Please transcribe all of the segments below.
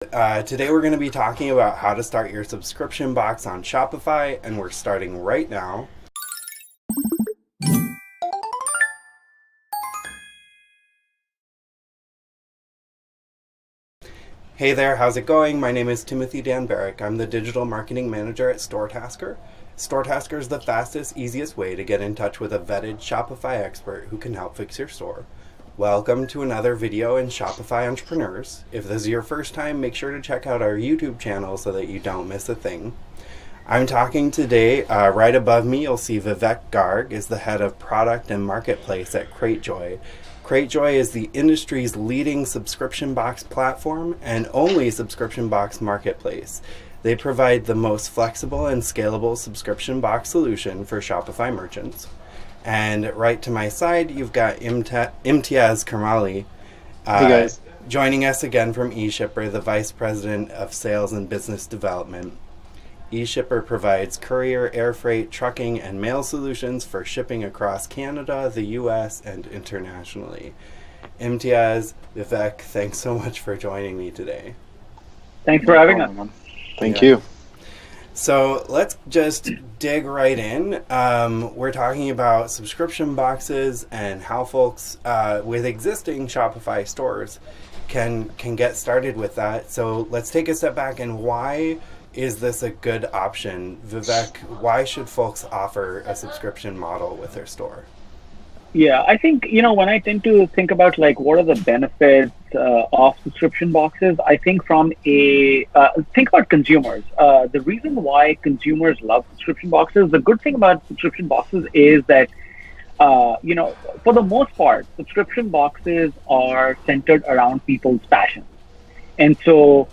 Today we're going to be talking about how to start your subscription box on Shopify, and we're starting right now. Hey there, how's it going? My name is Timothy Dan Barrick. I'm the Digital Marketing Manager at StoreTasker. StoreTasker is the fastest, easiest way to get in touch with a vetted Shopify expert who can help fix your store. Welcome to another video in Shopify Entrepreneurs. If this is your first time, make sure to check out our YouTube channel so that you don't miss a thing. I'm talking today, right above me, you'll see Vivek Garg is the head of product and marketplace at Cratejoy. Cratejoy is the industry's leading subscription box platform and only subscription box marketplace. They provide the most flexible and scalable subscription box solution for Shopify merchants. And right to my side, you've got Imtiaz Karmali, Hey guys. joining us again from eShipper, the Vice President of Sales and Business Development. eShipper provides courier, air freight, trucking, and mail solutions for shipping across Canada, the US, and internationally. Imtiaz, Vivek, thanks so much for joining me today. Thanks for having us. Thank you. So let's just dig right in. We're talking about subscription boxes and how folks with existing Shopify stores can get started with that. So let's take a step back, and why is this a good option? Vivek, why should folks offer a subscription model with their store? Yeah, I think, when I tend to think about what are the benefits of subscription boxes, I think think about consumers. The reason why consumers love subscription boxes, the good thing about subscription boxes is that, for the most part, subscription boxes are centered around people's passions. And so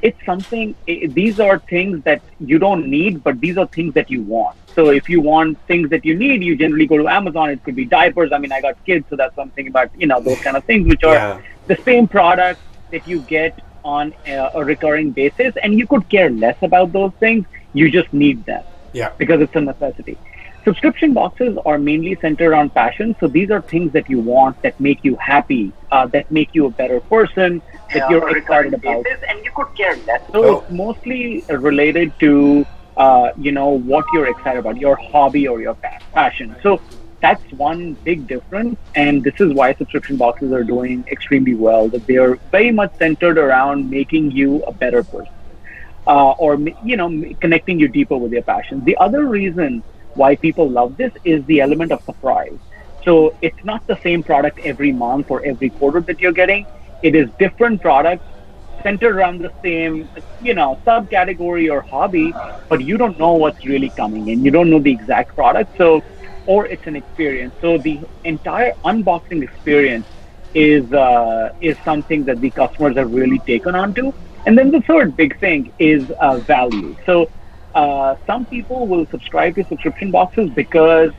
these are things that you don't need, but these are things that you want. So if you want things that you need, you generally go to Amazon. It could be diapers. I mean, I got kids, so that's what I'm thinking about, those kind of things, which are the same product that you get on a recurring basis. And you could care less about those things. You just need them because it's a necessity. Subscription boxes are mainly centered on passion. So these are things that you want, that make you happy, that make you a better person, that you're excited about. And you could care less. So it's mostly related to what you're excited about, your hobby or your passion. So that's one big difference. And this is why subscription boxes are doing extremely well, that they are very much centered around making you a better person, or connecting you deeper with your passion. The other reason why people love this is the element of surprise. So it's not the same product every month or every quarter that you're getting. It is different products centered around the same, subcategory or hobby, but you don't know what's really coming in. You don't know the exact product, or it's an experience. So the entire unboxing experience is something that the customers have really taken on to. And then the third big thing is value. So some people will subscribe to subscription boxes because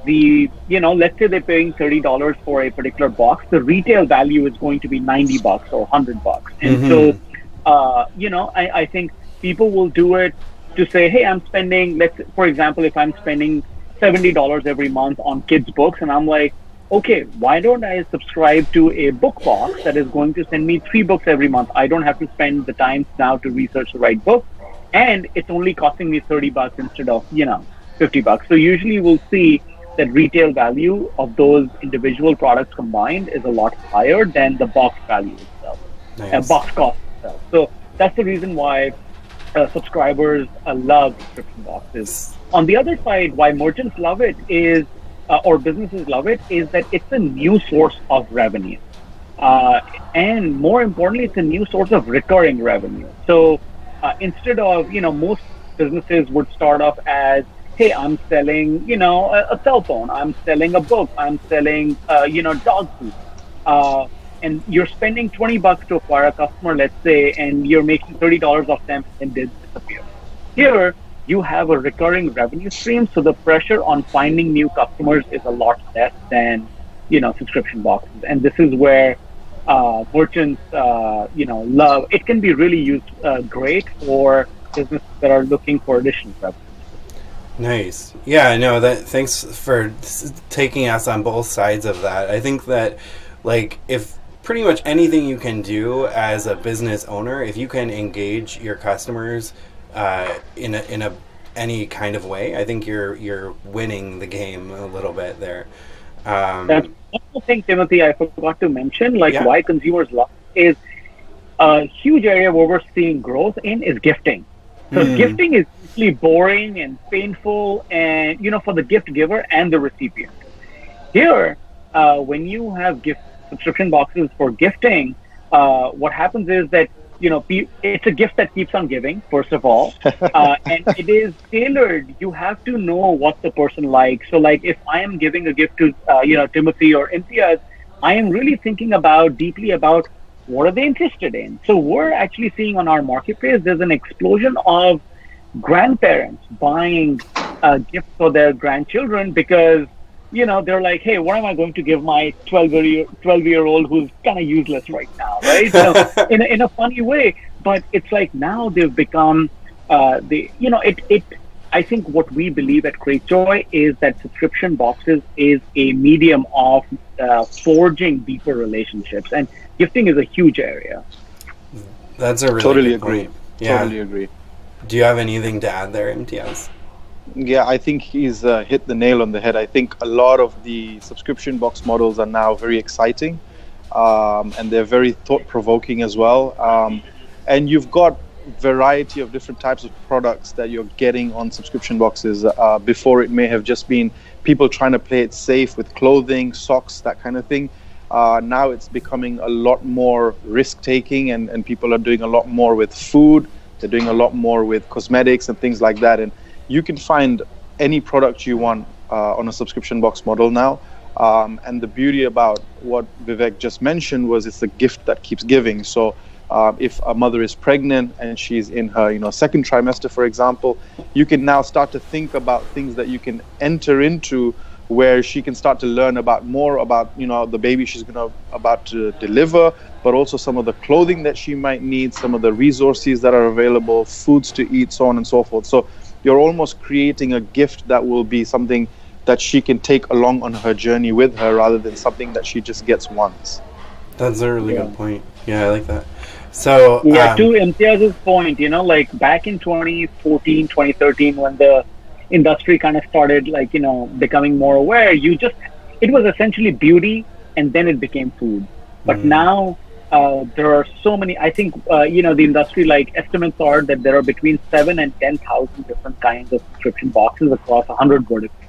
let's say they're paying $30 for a particular box. The retail value is going to be $90 or $100. And so, I think people will do it to say, hey, I'm spending, for example, if I'm spending $70 every month on kids' books, and I'm like, okay, why don't I subscribe to a book box that is going to send me 3 books every month? I don't have to spend the time now to research the right book. And it's only costing me $30 instead of, $50. So usually we'll see that retail value of those individual products combined is a lot higher than the box value itself, box cost itself. So that's the reason why subscribers love subscription boxes. On the other side, why merchants love it is, or businesses love it, is that it's a new source of revenue. And more importantly, it's a new source of recurring revenue. So instead of, most businesses would start off as, hey, I'm selling, a cell phone. I'm selling a book. I'm selling, dog food. And you're spending $20 to acquire a customer, let's say, and you're making $30 off them, and they disappear. Here, you have a recurring revenue stream, so the pressure on finding new customers is a lot less than, subscription boxes. And this is where merchants, love. It can be really used great for businesses that are looking for additional revenue. Nice. Yeah, no, thanks for taking us on both sides of that. I think that, if pretty much anything you can do as a business owner, if you can engage your customers in a any kind of way, I think you're winning the game a little bit there. That's one thing, Timothy, I forgot to mention, why consumers love is a huge area where we're seeing growth in is gifting. So gifting is usually boring and painful, and for the gift giver and the recipient. Here, when you have gift subscription boxes for gifting, what happens is that it's a gift that keeps on giving, first of all, and it is tailored. You have to know what the person likes. So, if I am giving a gift to Timothy or Imtiaz, I am really thinking deeply about what are they interested in. So we're actually seeing on our marketplace there's an explosion of grandparents buying gifts for their grandchildren because they're like, hey, what am I going to give my 12-year-old who's kind of useless right now, right? So in a funny way, but it's like now they've become I think what we believe at Cratejoy is that subscription boxes is a medium of forging deeper relationships, and gifting is a huge area. That's a really totally good agree. point. Yeah. Totally agree. Do you have anything to add there, MTS? Yeah, I think he's hit the nail on the head. I think a lot of the subscription box models are now very exciting, and they're very thought-provoking as well. And you've got variety of different types of products that you're getting on subscription boxes. Before, it may have just been people trying to play it safe with clothing, socks, that kind of thing. Now it's becoming a lot more risk-taking, and people are doing a lot more with food. They're doing a lot more with cosmetics and things like that. And you can find any product you want on a subscription box model now. And the beauty about what Vivek just mentioned was it's a gift that keeps giving. So if a mother is pregnant and she's in her second trimester, for example, you can now start to think about things that you can enter into where she can start to learn more about the baby she's about to deliver, but also some of the clothing that she might need, some of the resources that are available, foods to eat, so on and so forth. So you're almost creating a gift that will be something that she can take along on her journey with her rather than something that she just gets once. That's a really good point. Yeah, I like that. So to Imtiaz's point, back in 2014, 2013, when the industry kind of started becoming more aware, it was essentially beauty and then it became food. But now there are so many, I think, the industry, estimates are that there are between 7,000 and 10,000 different kinds of subscription boxes across 100 verticals.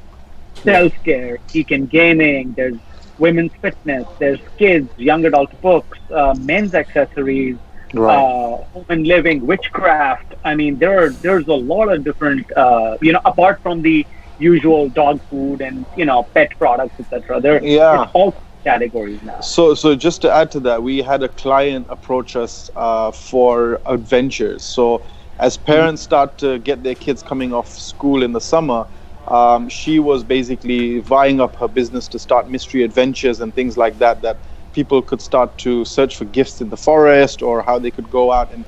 Healthcare, geek and gaming, there's women's fitness, there's kids, young adult books, men's accessories, home and living, witchcraft. I mean, there's a lot of different, apart from the usual dog food and, pet products, etc. It's all categories now. So just to add to that, we had a client approach us for adventures. So as parents start to get their kids coming off school in the summer, she was basically vying up her business to start mystery adventures and things like that people could start to search for gifts in the forest, or how they could go out and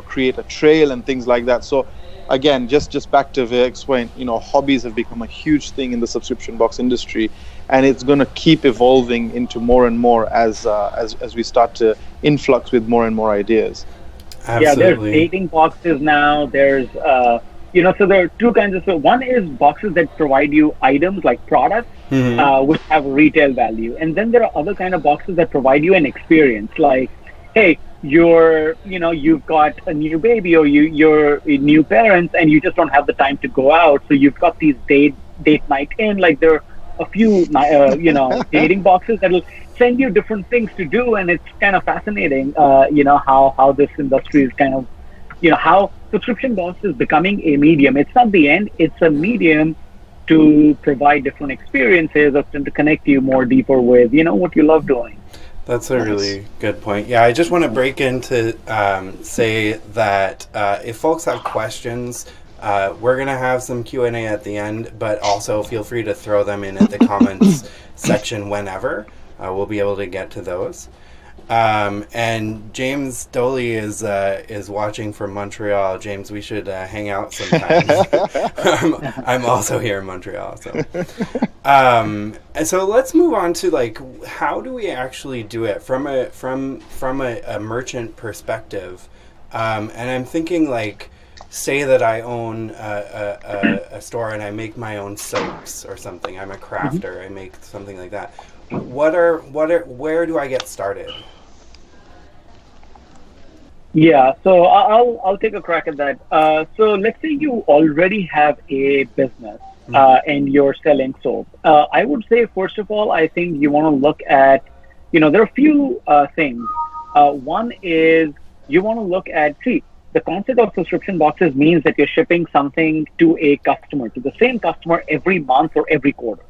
create a trail and things like that. So again, just back to Vivek's point, hobbies have become a huge thing in the subscription box industry, and it's going to keep evolving into more and more as we start to influx with more and more ideas. Absolutely. Yeah, there's dating boxes now. There's so there are two kinds of stuff. One is boxes that provide you items like products, which have retail value. And then there are other kind of boxes that provide you an experience, like, hey, you've got a new baby, or you're new parents and you just don't have the time to go out. So you've got these date night in, there are a few, dating boxes that'll send you different things to do. And it's kind of fascinating, how this industry is kind of, how subscription box is becoming a medium. It's not the end, it's a medium to provide different experiences or to connect you more deeper with, what you love doing. That's a really good point. Yeah, I just want to break in to say that if folks have questions, we're going to have some Q&A at the end, but also feel free to throw them in at the comments section whenever. We'll be able to get to those. And James Doley is watching from Montreal. James, we should hang out sometime. I'm also here in Montreal. So, And so let's move on to like, how do we actually do it from a merchant perspective? And I'm thinking like, say that I own a store and I make my own soaps or something. I'm a crafter. I make something like that. Where do I get started? Yeah, so I'll take a crack at that. So let's say you already have a business and you're selling soap. I would say, first of all, I think you want to look at, there are a few things. One is you want to look at, the concept of subscription boxes means that you're shipping something to a customer, to the same customer every month or every quarter.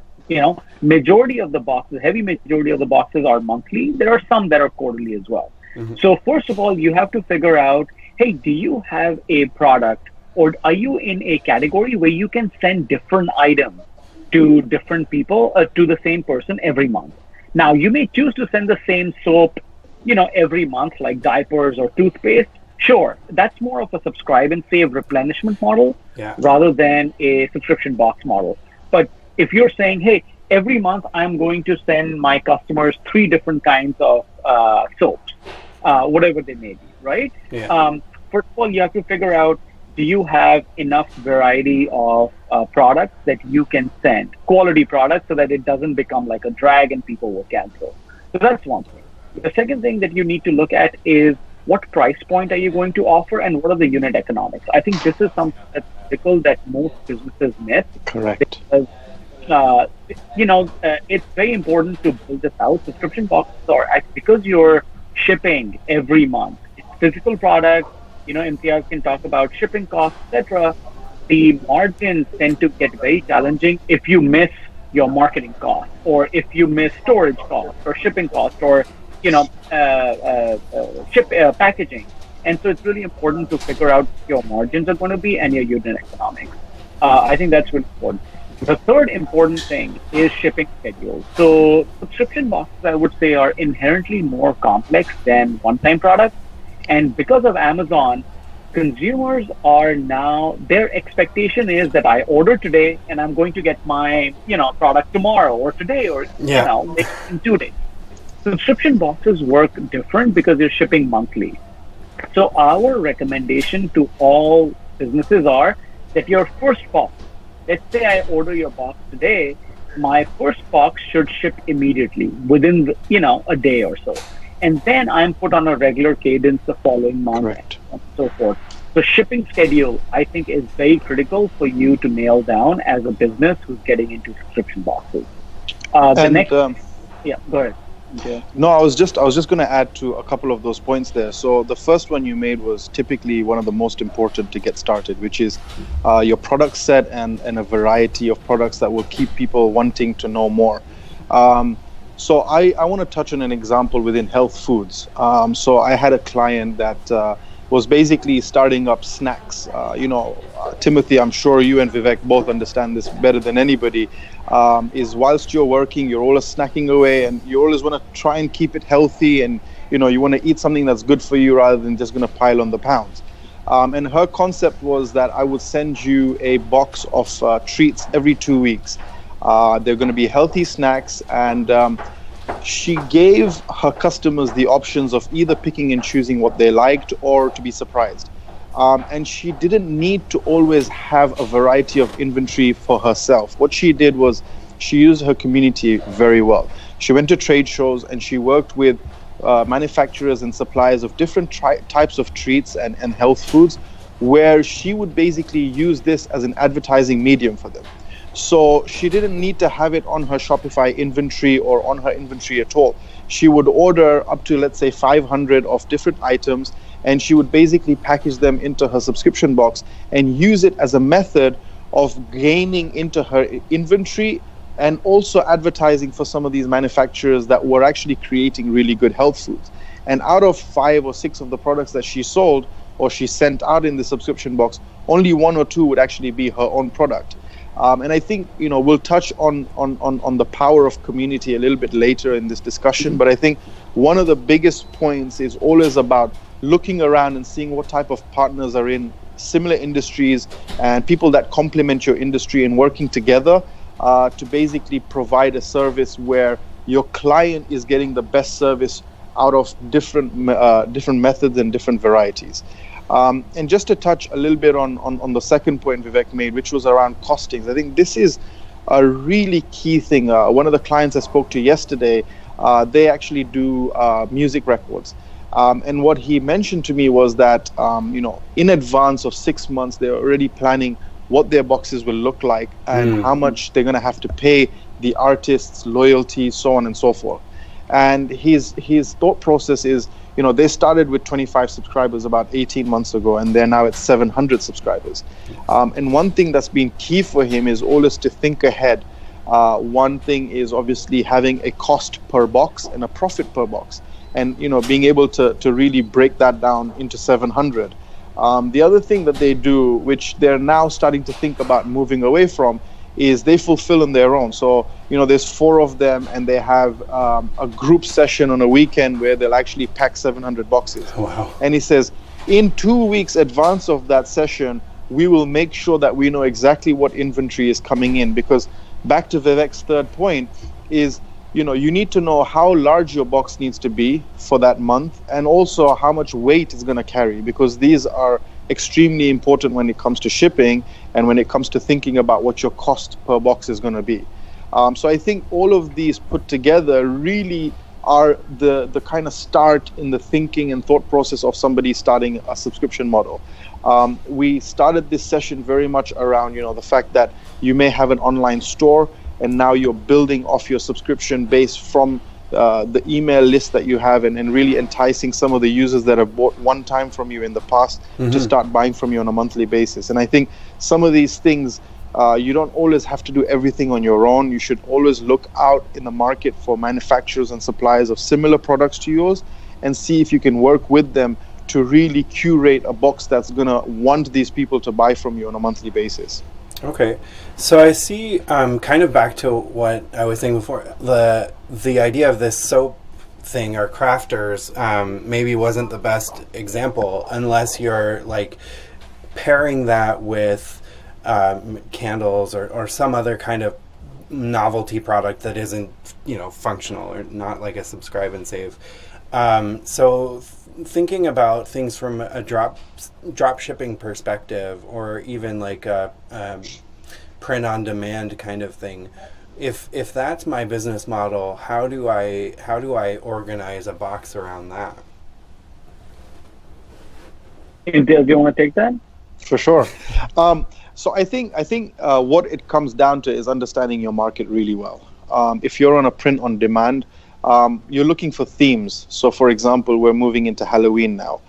Majority of the boxes, heavy majority of the boxes are monthly. There are some that are quarterly as well. So first of all, you have to figure out, hey, do you have a product or are you in a category where you can send different items to different people, to the same person every month? Now, you may choose to send the same soap, every month, like diapers or toothpaste. Sure, that's more of a subscribe and save replenishment model rather than a subscription box model. But if you're saying, hey, every month I'm going to send my customers 3 different kinds of soaps, whatever they may be, right? First of all, you have to figure out, do you have enough variety of products that you can send, quality products, so that it doesn't become like a drag and people will cancel. So that's one thing. The second thing that you need to look at is, what price point are you going to offer and what are the unit economics? I think this is something that's critical that most businesses miss. Correct. Because, it's very important to build this out. Subscription boxes are, because you're shipping every month, it's physical product, MTRs can talk about shipping costs, etc. The margins tend to get very challenging if you miss your marketing cost, or if you miss storage costs or shipping costs, or packaging. And so it's really important to figure out what your margins are going to be and your unit economics. I think that's really important. The third important thing is shipping schedules. So subscription boxes, I would say, are inherently more complex than one-time products. And because of Amazon, consumers are now, their expectation is that I order today and I'm going to get my, product tomorrow or today or, in 2 days. Subscription boxes work different because you're shipping monthly. So our recommendation to all businesses are that your first box, let's say I order your box today, my first box should ship immediately within, a day or so. And then I'm put on a regular cadence the following month and so forth. So shipping schedule, I think, is very critical for you to nail down as a business who's getting into subscription boxes. Go ahead. Okay. No, I was just going to add to a couple of those points there. So the first one you made was typically one of the most important to get started, which is your product set and a variety of products that will keep people wanting to know more. So I want to touch on an example within health foods. So I had a client that was basically starting up snacks. Timothy, I'm sure you and Vivek both understand this better than anybody, is whilst you're working, you're always snacking away and you always want to try and keep it healthy, and you want to eat something that's good for you rather than just going to pile on the pounds. And her concept was that I would send you a box of treats every 2 weeks. They're going to be healthy snacks, and she gave her customers the options of either picking and choosing what they liked or to be surprised. And she didn't need to always have a variety of inventory for herself. What she did was she used her community very well. She went to trade shows and she worked with manufacturers and suppliers of different types of treats and health foods, where she would basically use this as an advertising medium for them. So she didn't need to have it on her Shopify inventory or on her inventory at all. She would order up to, let's say, 500 of different items, and she would basically package them into her subscription box and use it as a method of gaining into her inventory and also advertising for some of these manufacturers that were actually creating really good health foods. And out of 5 or 6 of the products that she sold or she sent out in the subscription box, only 1 or 2 would actually be her own product. And I think, we'll touch on the power of community a little bit later in this discussion. But I think one of the biggest points is always about looking around and seeing what type of partners are in similar industries and people that complement your industry and working together to basically provide a service where your client is getting the best service out of different methods and different varieties. And just to touch a little bit on the second point Vivek made, which was around costings, I think this is a really key thing. One of the clients I spoke to yesterday, they actually do music records. And what he mentioned to me was that, in advance of 6 months, they're already planning what their boxes will look like and how much they're going to have to pay the artists, loyalty, so on and so forth. And his thought process is, they started with 25 subscribers about 18 months ago, and they're now at 700 subscribers. And one thing that's been key for him is always to think ahead. One thing is obviously having a cost per box and a profit per box, and being able to really break that down into 700. The other thing that they do, which they're now starting to think about moving away from, is they fulfill on their own. So, there's 4 of them, and they have a group session on a weekend where they'll actually pack 700 boxes. Wow. And he says, in 2 weeks advance of that session, we will make sure that we know exactly what inventory is coming in, because back to Vivek's third point is, you need to know how large your box needs to be for that month, and also how much weight it's going to carry, because these are extremely important when it comes to shipping and when it comes to thinking about what your cost per box is going to be. So I think all of these put together really are the kind of start in the thinking and thought process of somebody starting a subscription model. We started this session very much around, the fact that you may have an online store, and now you're building off your subscription base from the email list that you have, and really enticing some of the users that have bought one time from you in the past to start buying from you on a monthly basis. And I think some of these things, you don't always have to do everything on your own. You should always look out in the market for manufacturers and suppliers of similar products to yours, and see if you can work with them to really curate a box that's going to want these people to buy from you on a monthly basis. Okay, so I see, kind of back to what I was saying before, the idea of this soap thing or crafters maybe wasn't the best example, unless you're like pairing that with candles or some other kind of novelty product that isn't functional, or not like a subscribe and save. So thinking about things from a drop shipping perspective, or even like a print on demand kind of thing, if that's my business model, how do I organize a box around that? Do you want to take that? For sure. So I think what it comes down to is understanding your market really well. If you're on a print on demand, you're looking for themes. So for example, we're moving into Halloween now.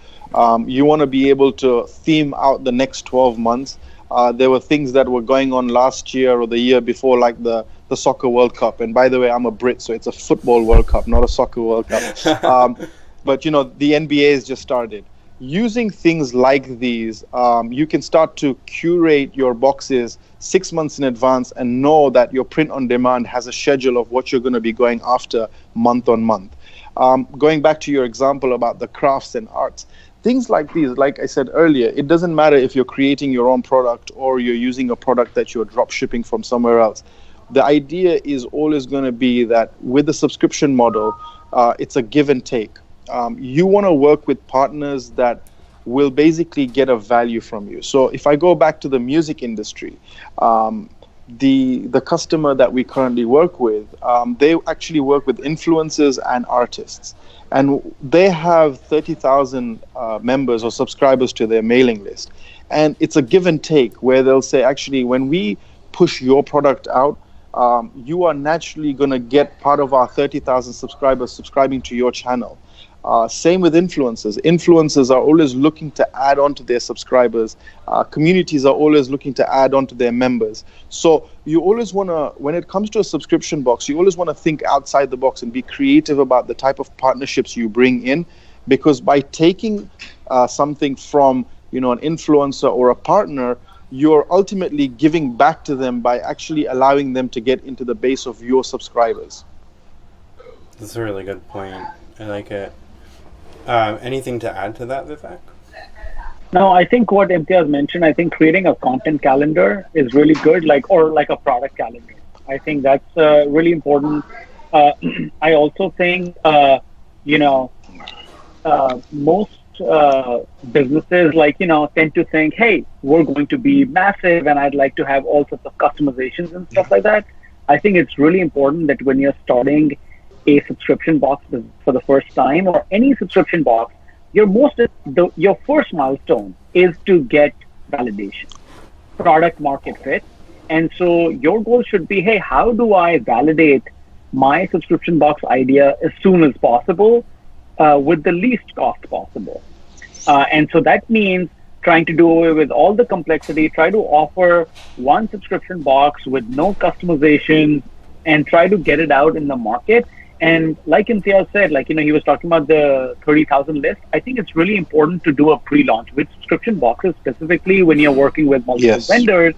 You want to be able to theme out the next 12 months. There were things that were going on last year or the year before, like the Soccer World Cup. And by the way, I'm a Brit, so it's a football World Cup, not a Soccer World Cup. But the NBA has just started. Using things like these, you can start to curate your boxes 6 months in advance and know that your print on demand has a schedule of what you're going to be going after month on month. Going back to your example about the crafts and arts, things like these, like I said earlier, it doesn't matter if you're creating your own product or you're using a product that you're drop shipping from somewhere else. The idea is always going to be that with the subscription model, it's a give and take. You want to work with partners that will basically get a value from you. So if I go back to the music industry, the customer that we currently work with, they actually work with influencers and artists. And they have 30,000 members or subscribers to their mailing list. And it's a give and take where they'll say, actually, when we push your product out, you are naturally going to get part of our 30,000 subscribers subscribing to your channel. Same with influencers. Influencers are always looking to add on to their subscribers. Communities are always looking to add on to their members. So you always want to, when it comes to a subscription box, you always want to think outside the box and be creative about the type of partnerships you bring in, because by taking something from an influencer or a partner, you're ultimately giving back to them by actually allowing them to get into the base of your subscribers. That's a really good point. I like it. Anything to add to that, Vivek? No, I think what Imtiaz mentioned, I think creating a content calendar is really good, or like a product calendar. I think that's really important. I also think, most businesses tend to think, hey, we're going to be massive and I'd like to have all sorts of customizations and stuff like that. I think it's really important that when you're starting a subscription box for the first time, or any subscription box, your first milestone is to get validation, product market fit. And so your goal should be, hey, how do I validate my subscription box idea as soon as possible with the least cost possible? And so that means trying to do away with all the complexity, try to offer one subscription box with no customization, and try to get it out in the market. And like Imtiaz said, he was talking about the 30,000 list. I think it's really important to do a pre-launch with subscription boxes, specifically when you're working with multiple vendors.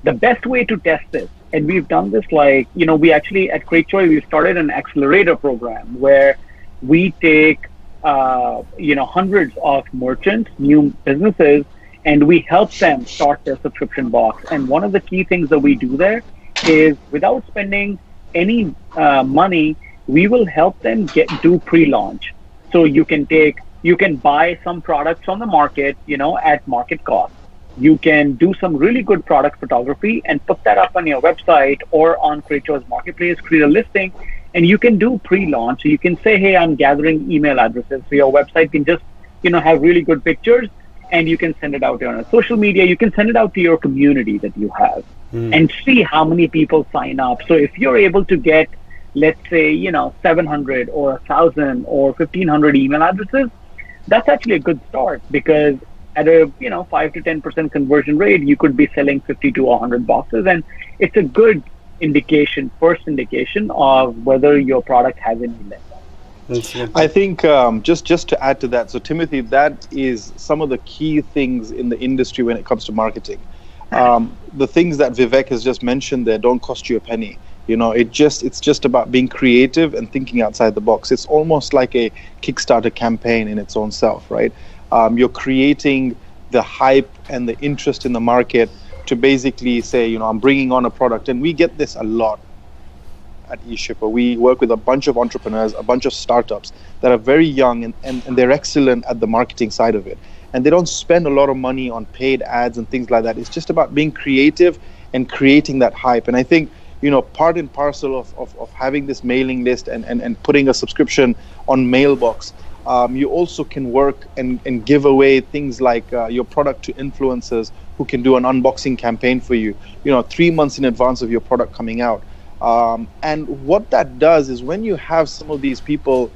The best way to test this, and we've done this, we actually at Cratejoy, we started an accelerator program where we take, hundreds of merchants, new businesses, and we help them start their subscription box. And one of the key things that we do there is, without spending any money, we will help them do pre-launch. So you can buy some products on the market, at market cost. You can do some really good product photography and put that up on your website or on Cratejoy's marketplace, create a listing, and you can do pre-launch. So you can say, hey, I'm gathering email addresses. So your website can just, have really good pictures, and you can send it out on social media. You can send it out to your community that you have and see how many people sign up. So if you're able to get, let's say, 700 or 1,000 or 1,500 email addresses, that's actually a good start, because at a 5 to 10% conversion rate, you could be selling 50 to 100 boxes, and it's a good first indication of whether your product has any legs. I think just to add to that, so Timothy, that is some of the key things in the industry when it comes to marketing. The things that Vivek has just mentioned there don't cost you a penny. It's just about being creative and thinking outside the box. It's almost like a Kickstarter campaign in its own self, right? You're creating the hype and the interest in the market to basically say, I'm bringing on a product. And we get this a lot at eShipper. We work with a bunch of entrepreneurs, a bunch of startups that are very young, and they're excellent at the marketing side of it. And they don't spend a lot of money on paid ads and things like that. It's just about being creative and creating that hype. And I think, part and parcel of having this mailing list and putting a subscription on Mailbox, you also can work and give away things like your product to influencers who can do an unboxing campaign for you, 3 months in advance of your product coming out. And what that does is, when you have some of these people,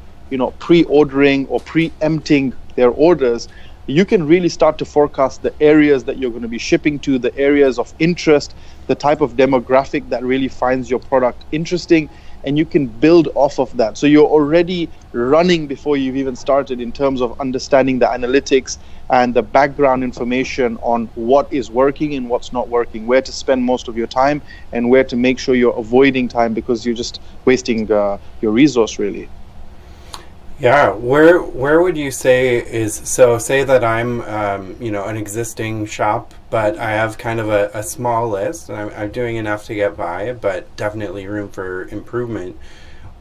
pre-ordering or preempting their orders, you can really start to forecast the areas that you're going to be shipping to, the areas of interest, the type of demographic that really finds your product interesting, and you can build off of that. So you're already running before you've even started in terms of understanding the analytics and the background information on what is working and what's not working, where to spend most of your time, and where to make sure you're avoiding time because you're just wasting your resource, really. Yeah, where would you say say that I'm an existing shop, but I have kind of a small list, and I'm doing enough to get by, but definitely room for improvement.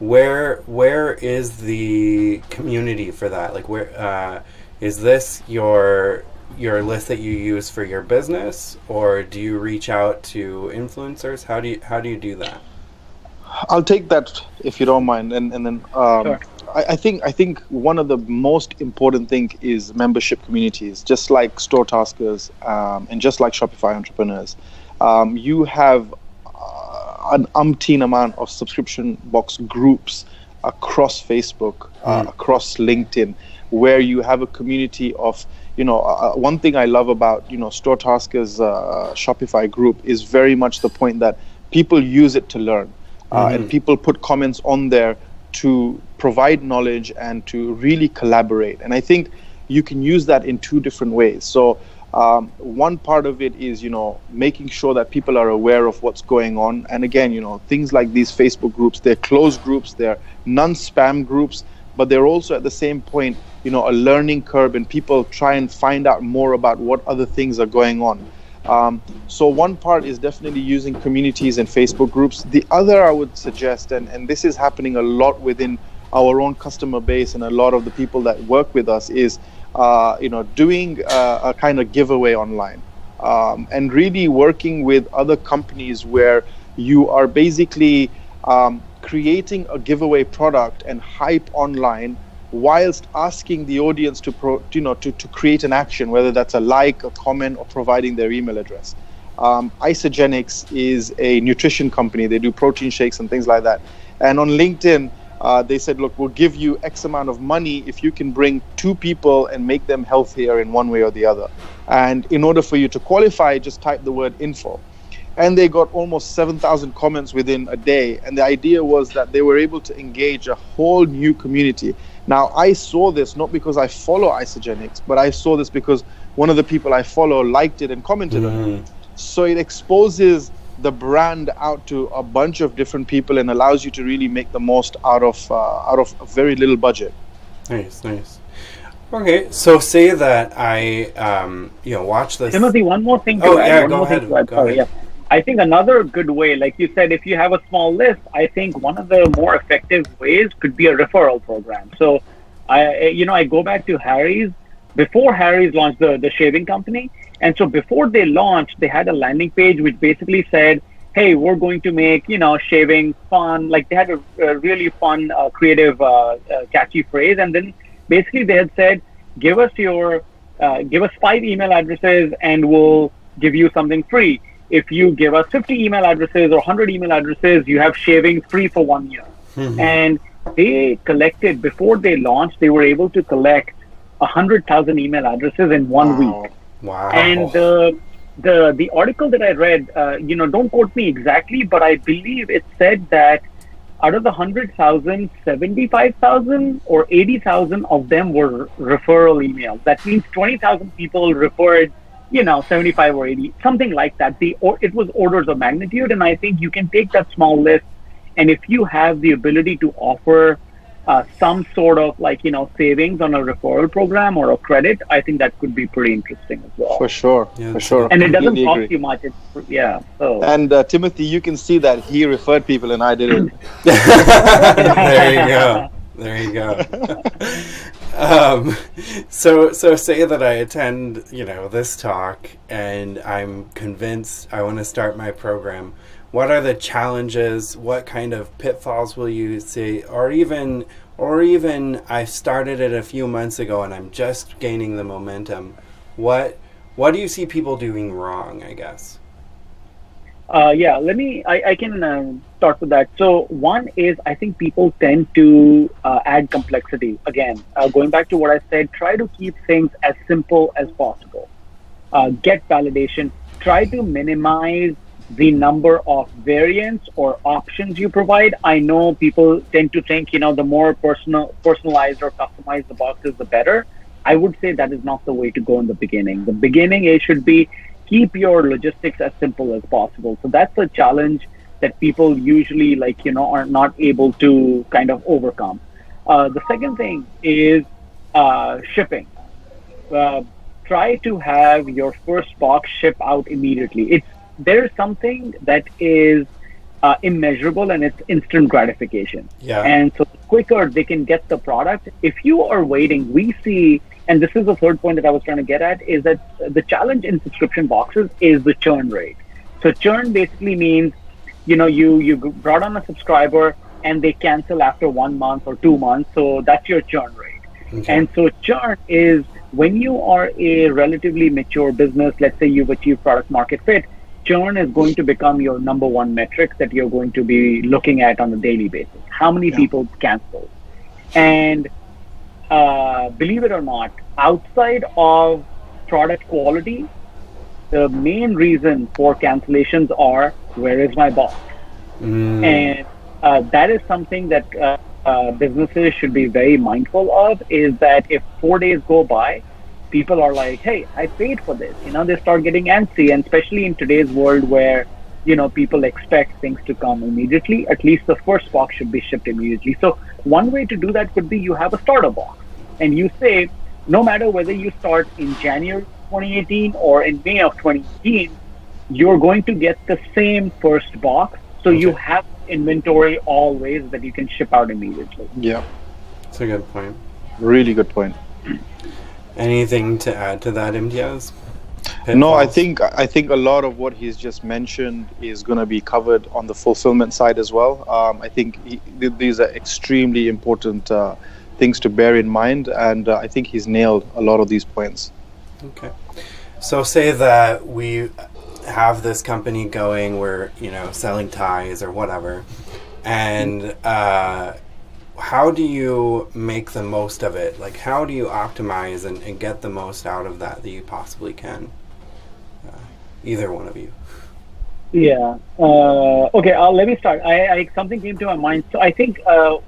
Where is the community for that? Where is this your list that you use for your business, or do you reach out to influencers? How do you do that? I'll take that if you don't mind, and then Sure. I think one of the most important thing is membership communities, just like Store Taskers and just like Shopify entrepreneurs. You have an umpteen amount of subscription box groups across Facebook, across LinkedIn, where you have a community of, one thing I love about, Store Taskers Shopify group is very much the point that people use it to learn. And people put comments on there to provide knowledge and to really collaborate. And I think you can use that in two different ways. So one part of it is, making sure that people are aware of what's going on. And again, things like these Facebook groups, they're closed groups, they're non-spam groups, but they're also at the same point, a learning curve, and people try and find out more about what other things are going on. So one part is definitely using communities and Facebook groups. The other I would suggest, and this is happening a lot within our own customer base and a lot of the people that work with us, is doing a kind of giveaway online, and really working with other companies where you are basically creating a giveaway product and hype online, whilst asking the audience to create an action, whether that's a like, a comment, or providing their email address. Isogenics is a nutrition company. They do protein shakes and things like that. And on LinkedIn, they said, look, we'll give you X amount of money if you can bring 2 people and make them healthier in one way or the other. And in order for you to qualify, just type the word info. And they got almost 7,000 comments within a day. And the idea was that they were able to engage a whole new community. Now, I saw this not because I follow Isogenics, but I saw this because one of the people I follow liked it and commented on it. So it exposes the brand out to a bunch of different people and allows you to really make the most out of a very little budget. Nice. Okay, so say that I watch this. Timothy, one more thing to add. Go ahead. Yeah. I think another good way, like you said, if you have a small list, I think one of the more effective ways could be a referral program. So, I go back to Harry's. Before Harry's launched the shaving company, and so before they launched, they had a landing page which basically said, hey, we're going to make, shaving fun. Like they had a really fun, creative, catchy phrase. And then basically they had said, give us 5 email addresses and we'll give you something free. If you give us 50 email addresses or 100 email addresses, you have shaving free for 1 year. And they collected, before they launched, they were able to collect 100,000 email addresses in 1 week. Wow. And the article that I read, don't quote me exactly, but I believe it said that out of the 100,000, 75,000 or 80,000 of them were referral emails. That means 20,000 people referred 75 or 80, something like that. It was orders of magnitude. And I think you can take that small list, and if you have the ability to offer some sort of savings on a referral program or a credit, I think that could be pretty interesting as well. For sure. And it doesn't cost you much. So. And Timothy, you can see that he referred people and I didn't. There you go. So say that I attend, this talk and I'm convinced I want to start my program. What are the challenges? What kind of pitfalls will you see? Or even I started it a few months ago and I'm just gaining the momentum. What do you see people doing wrong, I guess? I can start with that. So one is, I think people tend to add complexity. Again, going back to what I said, try to keep things as simple as possible. Get validation. Try to minimize the number of variants or options you provide. I know people tend to think, the more personalized or customized the box is, the better. I would say that is not the way to go in the beginning. The beginning, it should be keep your logistics as simple as possible. So that's a challenge that people usually are not able to kind of overcome. The second thing is shipping. Try to have your first box ship out immediately. There's something that is immeasurable, and it's instant gratification. Yeah. And so the quicker they can get the product, if you are waiting, we see, and this is the third point that I was trying to get at, is that the challenge in subscription boxes is the churn rate. So churn basically means, you brought on a subscriber and they cancel after 1 month or 2 months. So that's your churn rate. Okay. And so churn is when you are a relatively mature business, let's say you've achieved product market fit, churn is going to become your number one metric that you're going to be looking at on a daily basis. How many people cancel? And believe it or not, outside of product quality, the main reason for cancellations are, where is my box? And that is something that businesses should be very mindful of, is that if 4 days go by, people are like, hey, I paid for this. They start getting antsy, and especially in today's world where, people expect things to come immediately, at least the first box should be shipped immediately. So one way to do that could be you have a starter box, and you say, no matter whether you start in January 2018 or in May of 2018, you're going to get the same first box. So you have inventory always that you can ship out immediately. Yeah, That's a good point. really good point. Anything to add to that, Imtiaz? No, I Pitfalls? think a lot of what he's just mentioned is going to be covered on the fulfillment side as well. I think these are extremely important things to bear in mind, and I think he's nailed a lot of these points. Okay. So say that we have this company going, we're, selling ties or whatever, and how do you make the most of it? Like, how do you optimize and get the most out of that you possibly can? Either one of you. Yeah. Okay. Let me start. I something came to my mind. So I think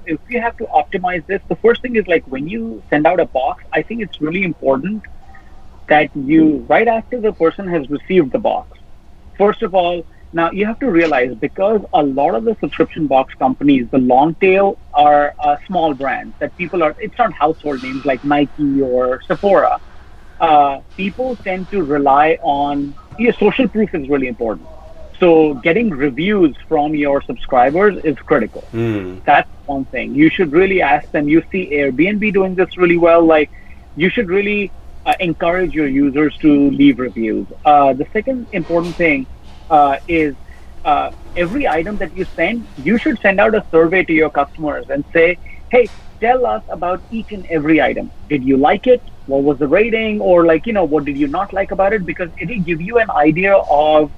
if we have to optimize this, the first thing is like when you send out a box, I think it's really important that you, right after the person has received the box, first of all, now you have to realize, because a lot of the subscription box companies, the long tail, are small brands that it's not household names like Nike or Sephora. People tend to rely on, social proof is really important. So getting reviews from your subscribers is critical. That's one thing. You should really ask them. You see Airbnb doing this really well. Like, you should really encourage your users to leave reviews. The second important thing is every item that you send, you should send out a survey to your customers and say, hey, tell us about each and every item. Did you like it? What was the rating? Or what did you not like about it? Because it'll give you an idea of,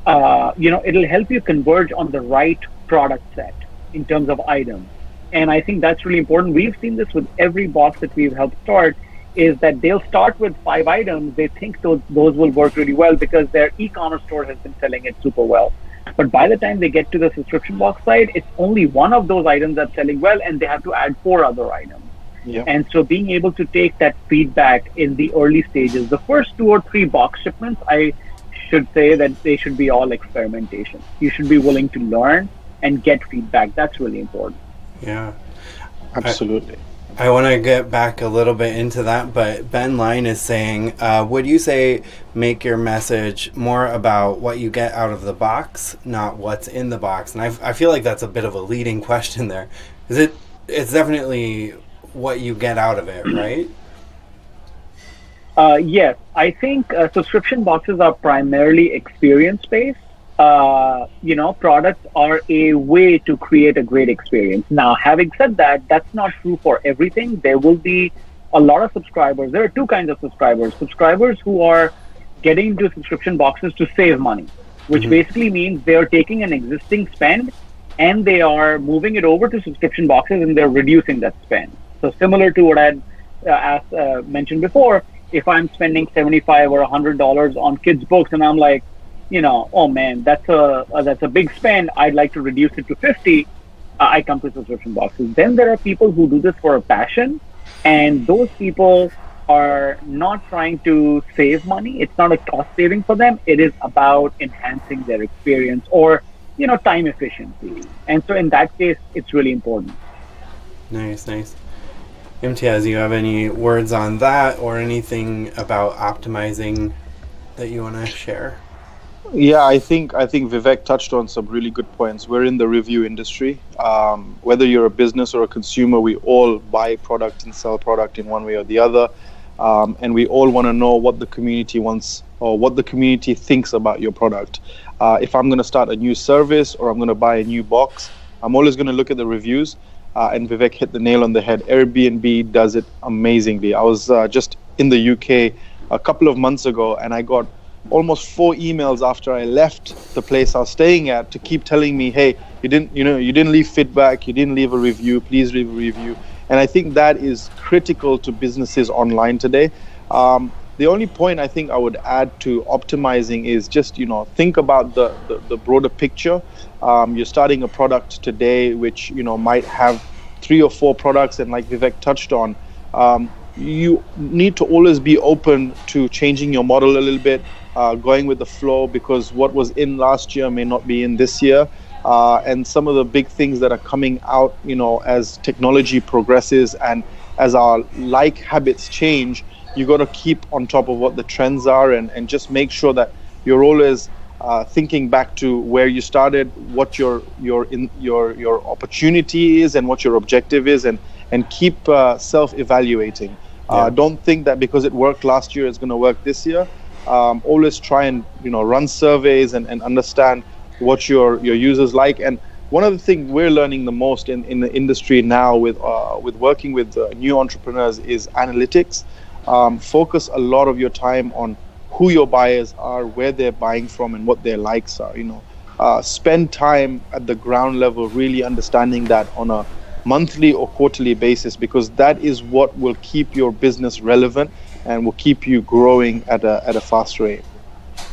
it'll help you converge on the right product set in terms of items. And I think that's really important. We've seen this with every box that we've helped start, is that they'll start with 5 items. They think those will work really well because their e-commerce store has been selling it super well. But by the time they get to the subscription box side, it's only one of those items that's selling well, and they have to add 4 other items. Yeah. And so being able to take that feedback in the early stages, the first 2 or 3 box shipments, I should say that they should be all experimentation. You should be willing to learn and get feedback. That's really important. Yeah. Absolutely. I want to get back a little bit into that, but Ben Line is saying, would you say make your message more about what you get out of the box, not what's in the box? And I feel like that's a bit of a leading question there. It's definitely what you get out of it, right? Yes, I think subscription boxes are primarily experience-based. Products are a way to create a great experience. Now, having said that, that's not true for everything. There will be a lot of subscribers. There are 2 kinds of subscribers. Subscribers who are getting into subscription boxes to save money, which basically means they are taking an existing spend and they are moving it over to subscription boxes and they're reducing that spend. So similar to what I had mentioned before, if I'm spending $75 or $100 on kids' books and I'm like, oh man, that's a big spend, I'd like to reduce it to $50, I come to subscription boxes. Then there are people who do this for a passion, and those people are not trying to save money. It's not a cost saving for them. It is about enhancing their experience or, time efficiency. And so in that case, it's really important. Nice. Imtiaz, you have any words on that or anything about optimizing that you want to share? Yeah, I think Vivek touched on some really good points. We're in the review industry. Whether you're a business or a consumer, we all buy product and sell product in one way or the other. And we all want to know what the community wants or what the community thinks about your product. If I'm going to start a new service or I'm going to buy a new box, I'm always going to look at the reviews. And Vivek hit the nail on the head. Airbnb does it amazingly. I was just in the UK a couple of months ago, and I got almost 4 emails after I left the place I was staying at to keep telling me, hey, you didn't leave feedback, you didn't leave a review, please leave a review. And I think that is critical to businesses online today. The only point I think I would add to optimizing is just, think about the broader picture. You're starting a product today which, might have 3 or 4 products, and like Vivek touched on, you need to always be open to changing your model a little bit, going with the flow, because what was in last year may not be in this year. And some of the big things that are coming out, as technology progresses and as our habits change, you got to keep on top of what the trends are, and just make sure that you're always thinking back to where you started, what your opportunity is, and what your objective is, and keep self-evaluating. Don't think that because it worked last year, it's going to work this year. Always try and run surveys and understand what your users like. And one of the things we're learning the most in the industry now with working with new entrepreneurs is analytics. Focus a lot of your time on who your buyers are, where they're buying from, and what their likes are. Spend time at the ground level really understanding that on a monthly or quarterly basis, because that is what will keep your business relevant and will keep you growing at a fast rate.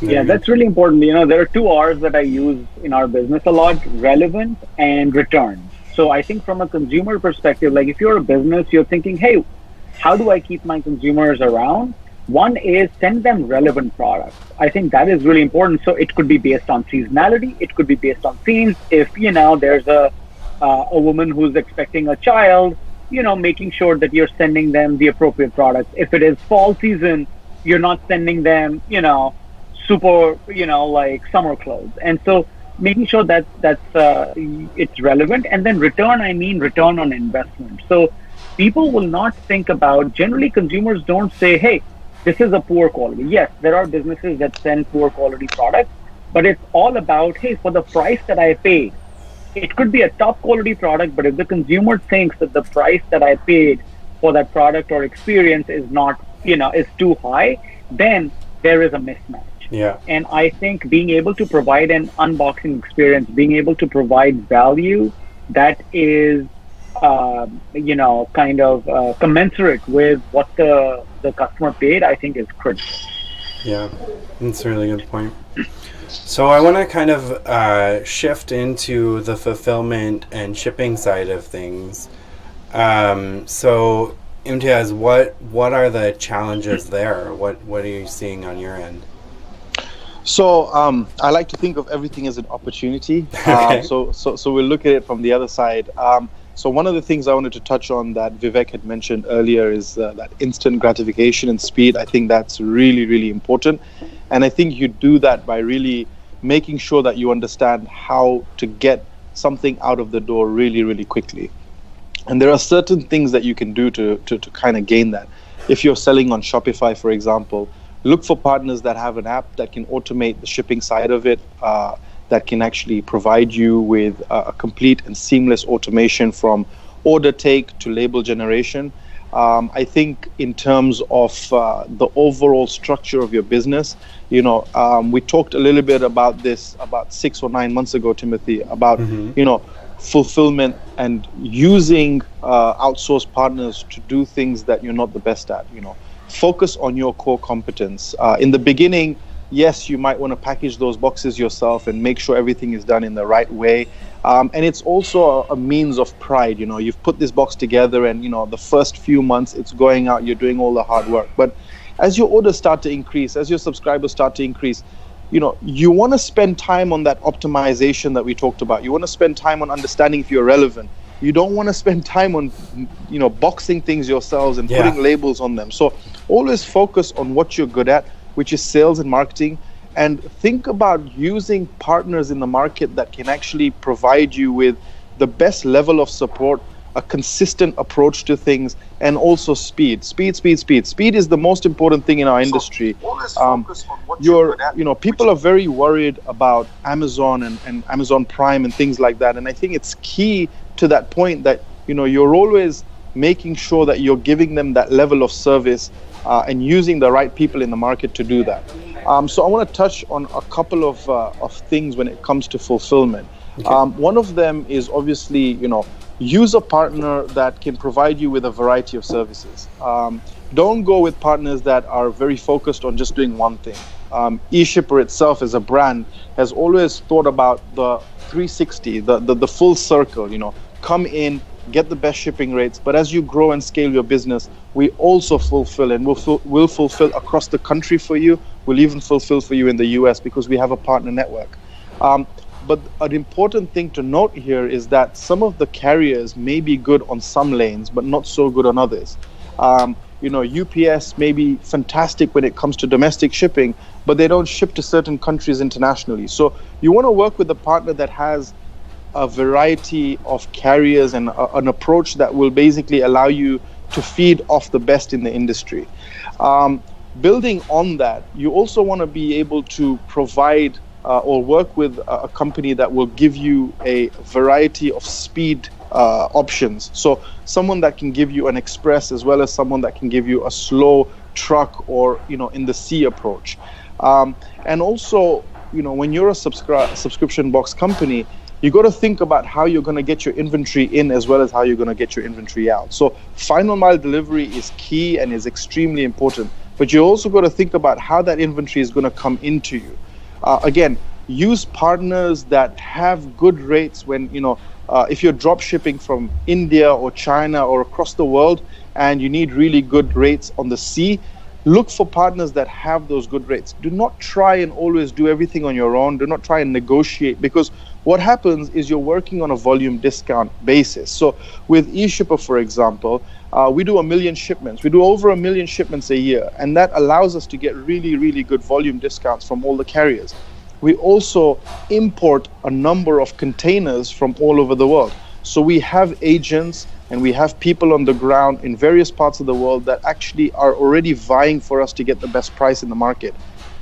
Yeah, that's really important. There are 2 R's that I use in our business a lot: relevant and return. So I think from a consumer perspective, like if you're a business, you're thinking, hey, how do I keep my consumers around? One is send them relevant products. I think that is really important. So it could be based on seasonality. It could be based on themes. If, there's a woman who's expecting a child, making sure that you're sending them the appropriate products. If it is fall season, you're not sending them, super, like summer clothes. And so making sure that it's relevant. And then return on investment. So people will not think about, generally consumers don't say, hey, this is a poor quality. Yes, there are businesses that send poor quality products, but it's all about, hey, for the price that I paid, it could be a top quality product, but if the consumer thinks that the price that I paid for that product or experience is not, is too high, then there is a mismatch. Yeah. And I think being able to provide an unboxing experience, being able to provide value that is, commensurate with what the customer paid, I think is critical. Yeah, that's a really good point. So I want to kind of shift into the fulfillment and shipping side of things. So Imtiaz, what are the challenges there? What are you seeing on your end? So I like to think of everything as an opportunity. Okay. So we'll look at it from the other side. So one of the things I wanted to touch on that Vivek had mentioned earlier is that instant gratification and speed. I think that's really, really important. And I think you do that by really making sure that you understand how to get something out of the door really, really quickly. And there are certain things that you can do to kind of gain that. If you're selling on Shopify, for example, look for partners that have an app that can automate the shipping side of it, that can actually provide you with a complete and seamless automation from order take to label generation. I think in terms of the overall structure of your business, we talked a little bit about this about 6 or 9 months ago, Timothy, about, fulfillment and using outsourced partners to do things that you're not the best at. Focus on your core competence. In the beginning, yes, you might want to package those boxes yourself and make sure everything is done in the right way. And it's also a means of pride. You've put this box together and, the first few months it's going out, you're doing all the hard work. But as your orders start to increase, as your subscribers start to increase, you want to spend time on that optimization that we talked about. You want to spend time on understanding if you're relevant. You don't want to spend time on, boxing things yourselves and putting labels on them. So always focus on what you're good at, which is sales and marketing, and think about using partners in the market that can actually provide you with the best level of support, a consistent approach to things, and also speed. Speed is the most important thing in our industry. So always focus on what you're good at, people are very worried about Amazon and Amazon Prime and things like that. And I think it's key to that point that, you're always making sure that you're giving them that level of service and using the right people in the market to do that. So I want to touch on a couple of things when it comes to fulfillment. Okay. One of them is obviously, use a partner that can provide you with a variety of services. Don't go with partners that are very focused on just doing one thing. eShipper itself as a brand has always thought about the 360, the full circle, come in, get the best shipping rates, but as you grow and scale your business, we also fulfill, and we'll fulfill across the country for you. We'll even fulfill for you in the US because we have a partner network. But an important thing to note here is that some of the carriers may be good on some lanes, but not so good on others. UPS may be fantastic when it comes to domestic shipping, but they don't ship to certain countries internationally. So you want to work with a partner that has a variety of carriers and an approach that will basically allow you to feed off the best in the industry. Building on that, you also want to be able to provide or work with a company that will give you a variety of speed options. So someone that can give you an express as well as someone that can give you a slow truck or in the sea approach. And also, when you're a subscription box company, you got to think about how you're going to get your inventory in as well as how you're going to get your inventory out. So final mile delivery is key and is extremely important. But you also got to think about how that inventory is going to come into you. Again, use partners that have good rates when, if you're drop shipping from India or China or across the world and you need really good rates on the sea, look for partners that have those good rates. Do not try and always do everything on your own. Do not try and negotiate, because what happens is you're working on a volume discount basis. So with eShipper, for example, we do 1 million shipments. We do over 1 million shipments a year, and that allows us to get really, really good volume discounts from all the carriers. We also import a number of containers from all over the world. So we have agents and we have people on the ground in various parts of the world that actually are already vying for us to get the best price in the market.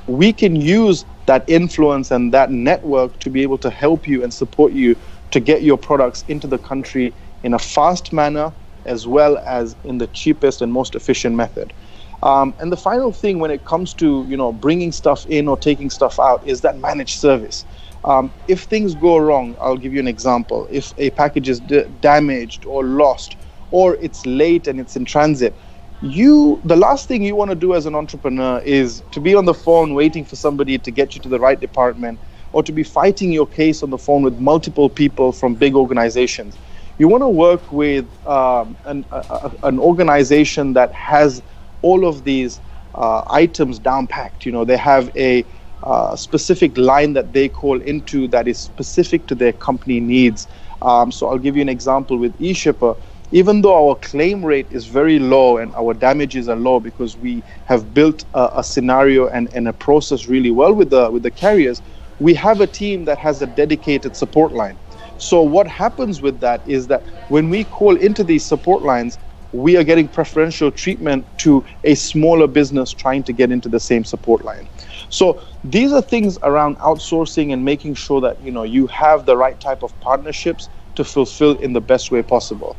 We can use that influence and that network to be able to help you and support you to get your products into the country in a fast manner as well as in the cheapest and most efficient method. And the final thing when it comes to bringing stuff in or taking stuff out is that managed service. If things go wrong, I'll give you an example. If a package is damaged or lost, or it's late and it's in transit, the last thing you want to do as an entrepreneur is to be on the phone waiting for somebody to get you to the right department, or to be fighting your case on the phone with multiple people from big organizations. You want to work with an organization that has all of these items down packed. They have a specific line that they call into that is specific to their company needs. So I'll give you an example with eShipper. Even though our claim rate is very low and our damages are low because we have built a scenario and a process really well with the carriers, we have a team that has a dedicated support line. So what happens with that is that when we call into these support lines, we are getting preferential treatment to a smaller business trying to get into the same support line. So these are things around outsourcing and making sure that you have the right type of partnerships to fulfill in the best way possible.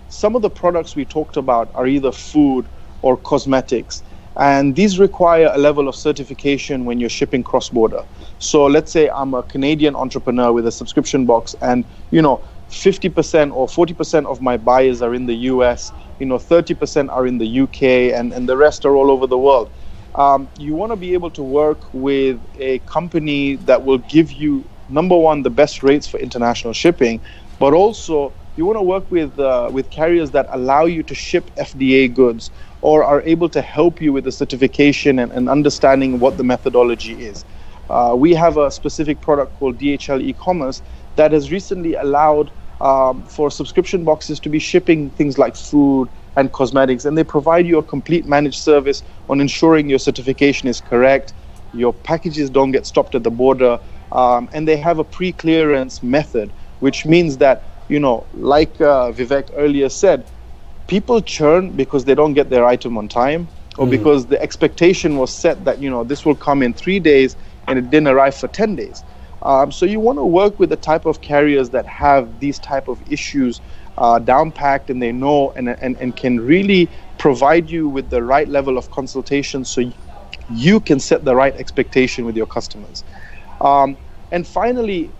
Some of the products we talked about are either food or cosmetics, and these require a level of certification when you're shipping cross-border. So let's say I'm a Canadian entrepreneur with a subscription box, and 50% or 40% of my buyers are in the US, 30% are in the UK, and the rest are all over the world. You want to be able to work with a company that will give you, number one, the best rates for international shipping, but also you want to work with carriers that allow you to ship FDA goods or are able to help you with the certification and understanding what the methodology is. We have a specific product called Dhl Ecommerce that has recently allowed for subscription boxes to be shipping things like food and cosmetics, and they provide you a complete managed service on ensuring your certification is correct, your packages don't get stopped at the border, and they have a pre-clearance method, which means that, like Vivek earlier said, people churn because they don't get their item on time, or because the expectation was set that, this will come in 3 days and it didn't arrive for 10 days. So you want to work with the type of carriers that have these type of issues down packed, and they know and can really provide you with the right level of consultation so you can set the right expectation with your customers. And finally,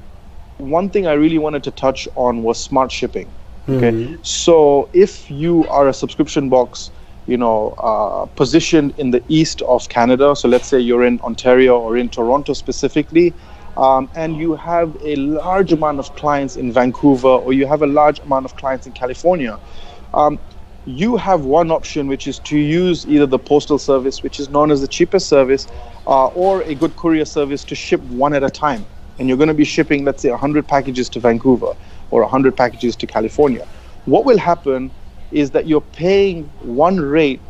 one thing I really wanted to touch on was smart shipping. Okay, so if you are a subscription box, positioned in the east of Canada, so let's say you're in Ontario or in Toronto specifically, and you have a large amount of clients in Vancouver, or you have a large amount of clients in California, you have one option, which is to use either the postal service, which is known as the cheapest service, or a good courier service to ship one at a time. And you're going to be shipping, let's say, 100 packages to Vancouver or 100 packages to California. What will happen is that you're paying one rate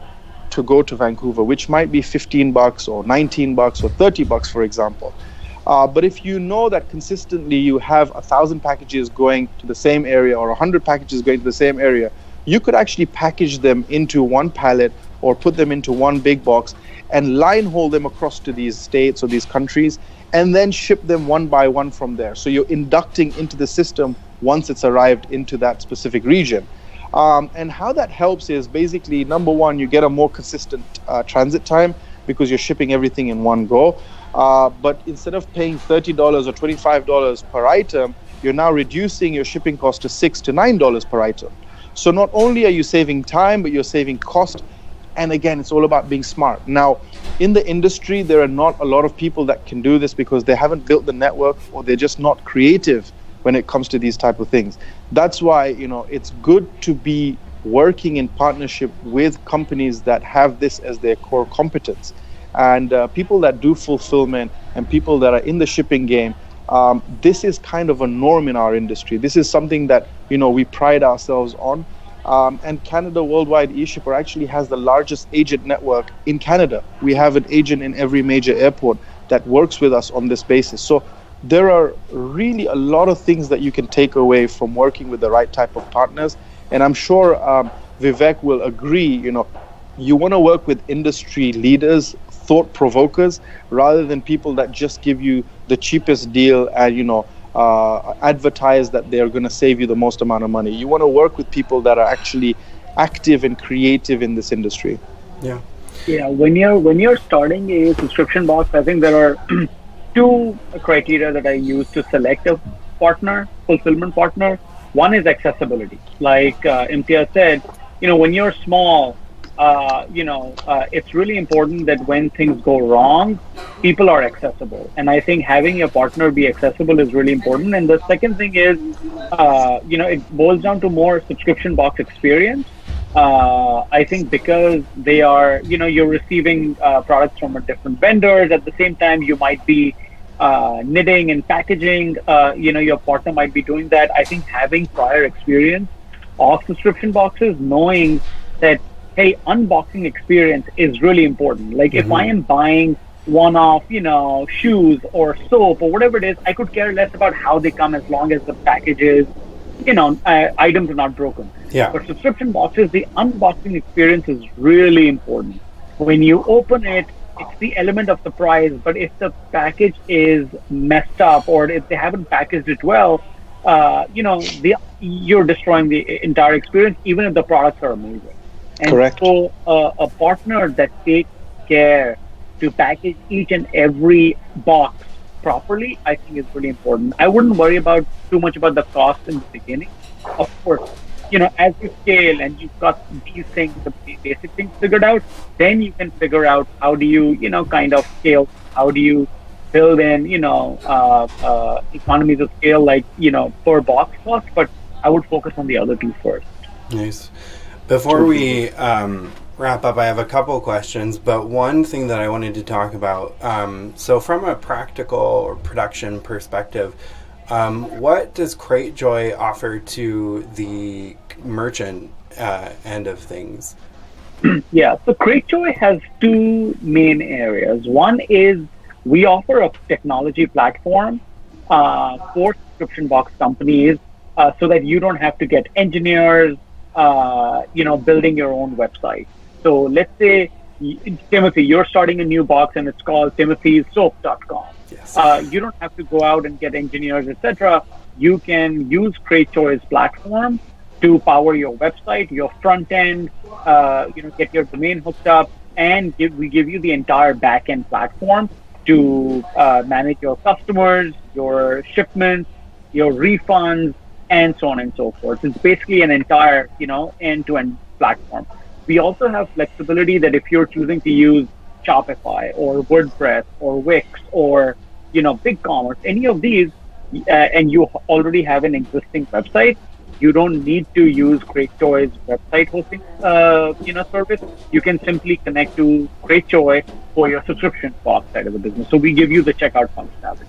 to go to Vancouver, which might be $15 or $19 or $30, for example. But if you know that consistently you have 1,000 packages going to the same area or 100 packages going to the same area, you could actually package them into one pallet or put them into one big box and line haul them across to these states or these countries and then ship them one by one from there. So you're inducting into the system once it's arrived into that specific region. And how that helps is basically, number one, you get a more consistent transit time because you're shipping everything in one go. But instead of paying $30 or $25 per item, you're now reducing your shipping cost to $6 to $9 per item. So not only are you saving time, but you're saving cost. And again, it's all about being smart. Now, in the industry, there are not a lot of people that can do this because they haven't built the network or they're just not creative when it comes to these type of things. That's why, it's good to be working in partnership with companies that have this as their core competence. And people that do fulfillment and people that are in the shipping game, this is kind of a norm in our industry. This is something that, we pride ourselves on. And Canada Worldwide eShipper actually has the largest agent network in Canada. We have an agent in every major airport that works with us on this basis. So there are really a lot of things that you can take away from working with the right type of partners. And I'm sure Vivek will agree, you want to work with industry leaders, thought provokers, rather than people that just give you the cheapest deal and, advertise that they're going to save you the most amount of money. You want to work with people that are actually active and creative in this industry. Yeah. When you're starting a subscription box, I think there are two criteria that I use to select a fulfillment partner. One is accessibility. Like Imtiaz said, when you're small, it's really important that when things go wrong, people are accessible. And I think having your partner be accessible is really important. And the second thing is, it boils down to more subscription box experience. I think because they are, you're receiving products from different vendors. At the same time, you might be knitting and packaging, your partner might be doing that. I think having prior experience of subscription boxes, knowing that, hey, unboxing experience is really important. Like if I am buying one-off, shoes or soap or whatever it is, I could care less about how they come as long as the packages, items are not broken. Yeah. For subscription boxes, the unboxing experience is really important. When you open it, it's the element of surprise, but if the package is messed up or if they haven't packaged it well, you're destroying the entire experience, even if the products are amazing. And Correct. So a partner that takes care to package each and every box properly, I think is really important. I wouldn't worry too much about the cost in the beginning. Of course, as you scale and you've got these things, the basic things figured out, then you can figure out how do you, kind of scale, how do you build in, economies of scale, like, per box cost, but I would focus on the other two first. Nice. Before we wrap up, I have a couple questions, but one thing that I wanted to talk about, so from a practical or production perspective, what does Cratejoy offer to the merchant end of things? Yeah, so Cratejoy has two main areas. One is we offer a technology platform for subscription box companies so that you don't have to get engineers, building your own website. So let's say, Timothy, you're starting a new box and it's called timothysoap.com. Yes. You don't have to go out and get engineers, etc. You can use Cratejoy's platform to power your website, your front end, get your domain hooked up, and we give you the entire back end platform to manage your customers, your shipments, your refunds, and so on and so forth. It's basically an entire, end-to-end platform. We also have flexibility that if you're choosing to use Shopify or WordPress or Wix or, BigCommerce, any of these, and you already have an existing website, you don't need to use Cratejoy's website hosting, service. You can simply connect to Cratejoy for your subscription box side of the business. So we give you the checkout functionality.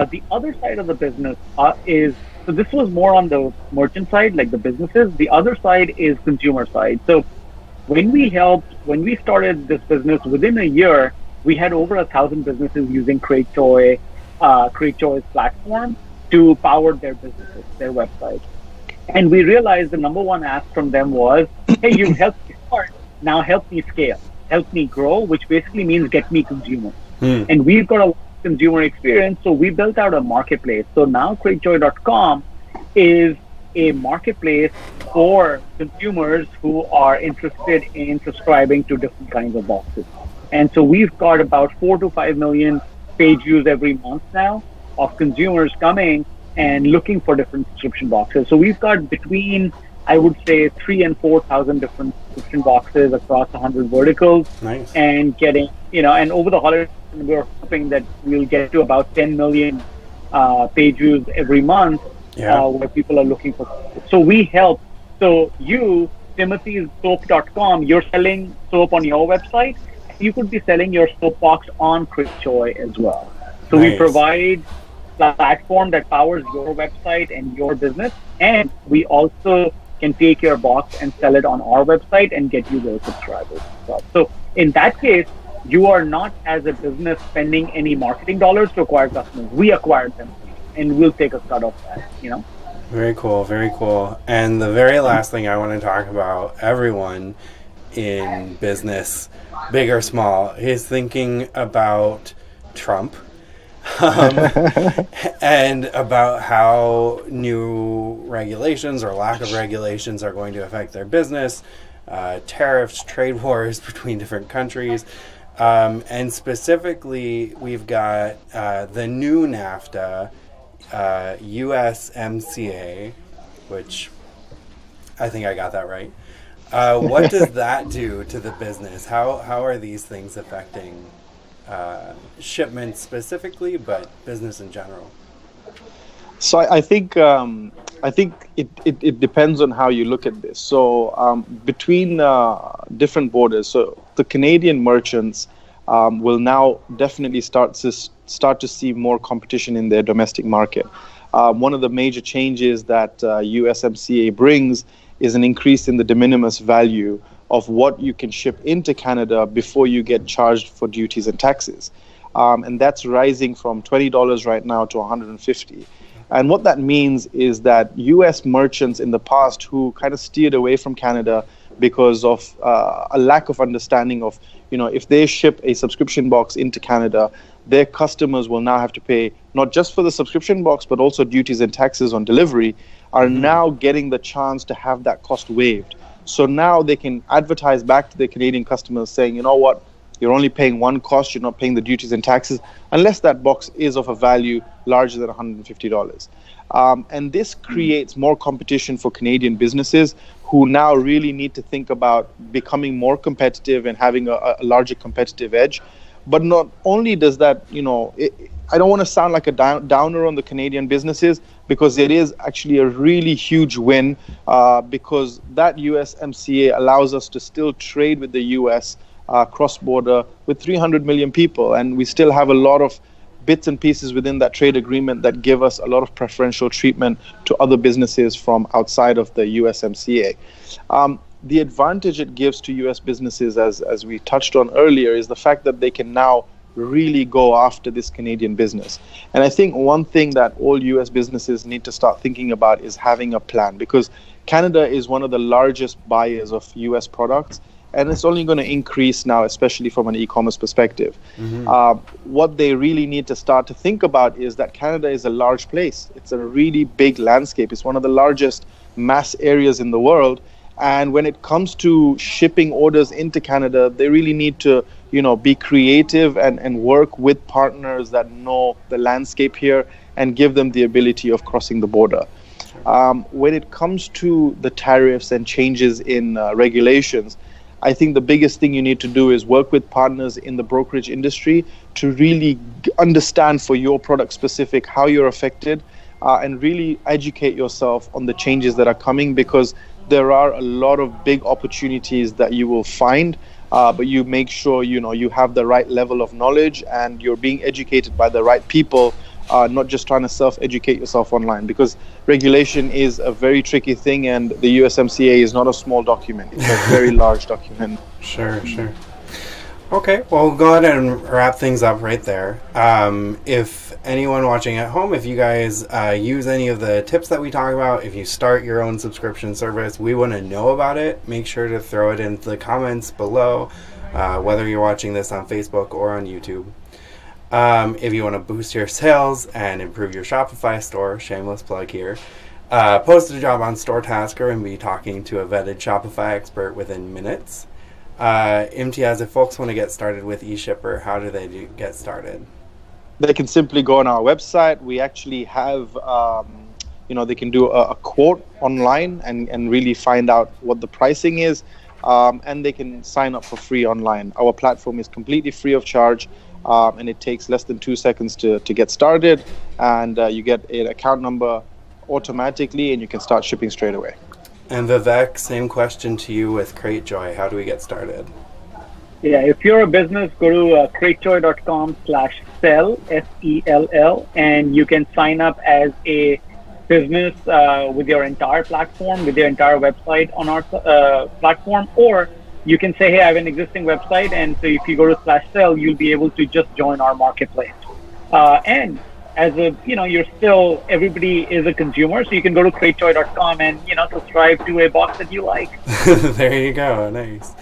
The other side of the business is So this was more on the merchant side, like the businesses. The other side is consumer side. So when we started this business, within a year, we had over 1,000 businesses using Cratejoy's platform to power their businesses, their websites. And we realized the number one ask from them was, hey, you helped me start, now help me scale, help me grow, which basically means get me consumers. And we've got a consumer experience, so we built out a marketplace. So now Cratejoy.com is a marketplace for consumers who are interested in subscribing to different kinds of boxes. And so we've got about 4 to 5 million page views every month now of consumers coming and looking for different subscription boxes. So we've got between, I would say, 3,000 and 4,000 different subscription boxes across 100 verticals. Nice. And getting, and over the holidays, we're hoping that we'll get to about 10 million page views every month, where people are looking for. So we help. So you, Timothy's soap.com, you're selling soap on your website. You could be selling your soap box on Cratejoy as well. So we provide a platform that powers your website and your business, and we also can take your box and sell it on our website and get you those subscribers. So in that case, you are not, as a business, spending any marketing dollars to acquire customers. We acquired them, and we'll take a cut of that. Very cool, very cool. And the very last thing I want to talk about, everyone in business, big or small, is thinking about Trump and about how new regulations or lack of regulations are going to affect their business, tariffs, trade wars between different countries. And specifically, we've got the new NAFTA, USMCA, which I think I got that right. What does that do to the business? How are these things affecting shipments specifically, but business in general? So I think it depends on how you look at this. So between different borders, so the Canadian merchants will now definitely start to see more competition in their domestic market. One of the major changes that USMCA brings is an increase in the de minimis value of what you can ship into Canada before you get charged for duties and taxes. And that's rising from $20 right now to $150. And what that means is that US merchants in the past who kind of steered away from Canada because of a lack of understanding of, if they ship a subscription box into Canada, their customers will now have to pay not just for the subscription box, but also duties and taxes on delivery, are now getting the chance to have that cost waived. So now they can advertise back to their Canadian customers saying, you know what, you're only paying one cost, you're not paying the duties and taxes, unless that box is of a value larger than $150. And this creates more competition for Canadian businesses who now really need to think about becoming more competitive and having a larger competitive edge. But not only does that, I don't want to sound like a downer on the Canadian businesses, because it is actually a really huge win, because that USMCA allows us to still trade with the US cross-border with 300 million people. And we still have a lot of bits and pieces within that trade agreement that give us a lot of preferential treatment to other businesses from outside of the USMCA. The advantage it gives to US businesses, as we touched on earlier, is the fact that they can now really go after this Canadian business. And I think one thing that all US businesses need to start thinking about is having a plan, because Canada is one of the largest buyers of US products, and it's only going to increase now, especially from an e-commerce perspective. What they really need to start to think about is that Canada is a large place. It's a really big landscape. It's one of the largest mass areas in the world. And when it comes to shipping orders into Canada, they really need to, be creative and work with partners that know the landscape here and give them the ability of crossing the border. When it comes to the tariffs and changes in regulations, I think the biggest thing you need to do is work with partners in the brokerage industry to really understand for your product specific how you're affected, and really educate yourself on the changes that are coming, because there are a lot of big opportunities that you will find, but you make sure you have the right level of knowledge and you're being educated by the right people not just trying to self-educate yourself online, because regulation is a very tricky thing, and the USMCA is not a small document. It's a very large document. Sure. Okay, well, we'll go ahead and wrap things up right there. If anyone watching at home, if you guys use any of the tips that we talk about, if you start your own subscription service, we want to know about it. Make sure to throw it into the comments below, whether you're watching this on Facebook or on YouTube. If you want to boost your sales and improve your Shopify store, shameless plug here, post a job on StoreTasker and be talking to a vetted Shopify expert within minutes. Imtiaz, if folks want to get started with eShipper, how do they get started? They can simply go on our website. We actually have, they can do a quote online and really find out what the pricing is, and they can sign up for free online. Our platform is completely free of charge, and it takes less than 2 seconds to get started, and you get an account number automatically, and you can start shipping straight away. And Vivek, same question to you with Cratejoy. How do we get started? Yeah, if you're a business, go to cratejoy.com/sell, SELL, and you can sign up as a business with your entire platform, with your entire website on our platform, or you can say, hey, I have an existing website, and so if you go to /sell, you'll be able to just join our marketplace. And as a, you're still, everybody is a consumer, so you can go to cratejoy.com and, subscribe to a box that you like. There you go. Nice.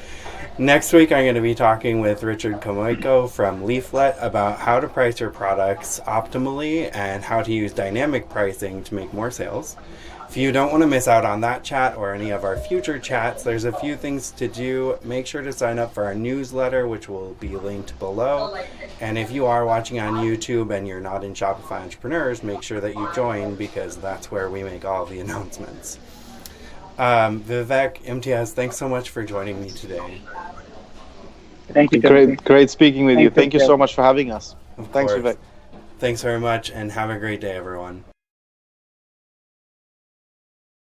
Next week, I'm going to be talking with Richard Kamoiko from Leaflet about how to price your products optimally and how to use dynamic pricing to make more sales. If you don't want to miss out on that chat or any of our future chats, there's a few things to do. Make sure to sign up for our newsletter, which will be linked below. And if you are watching on YouTube and you're not in Shopify Entrepreneurs, make sure that you join, because that's where we make all the announcements. Vivek, Imtiaz, thanks so much for joining me today. Thank you. Great speaking with you. Thank you so much for having us. Thanks, Vivek. Thanks very much, and have a great day, everyone.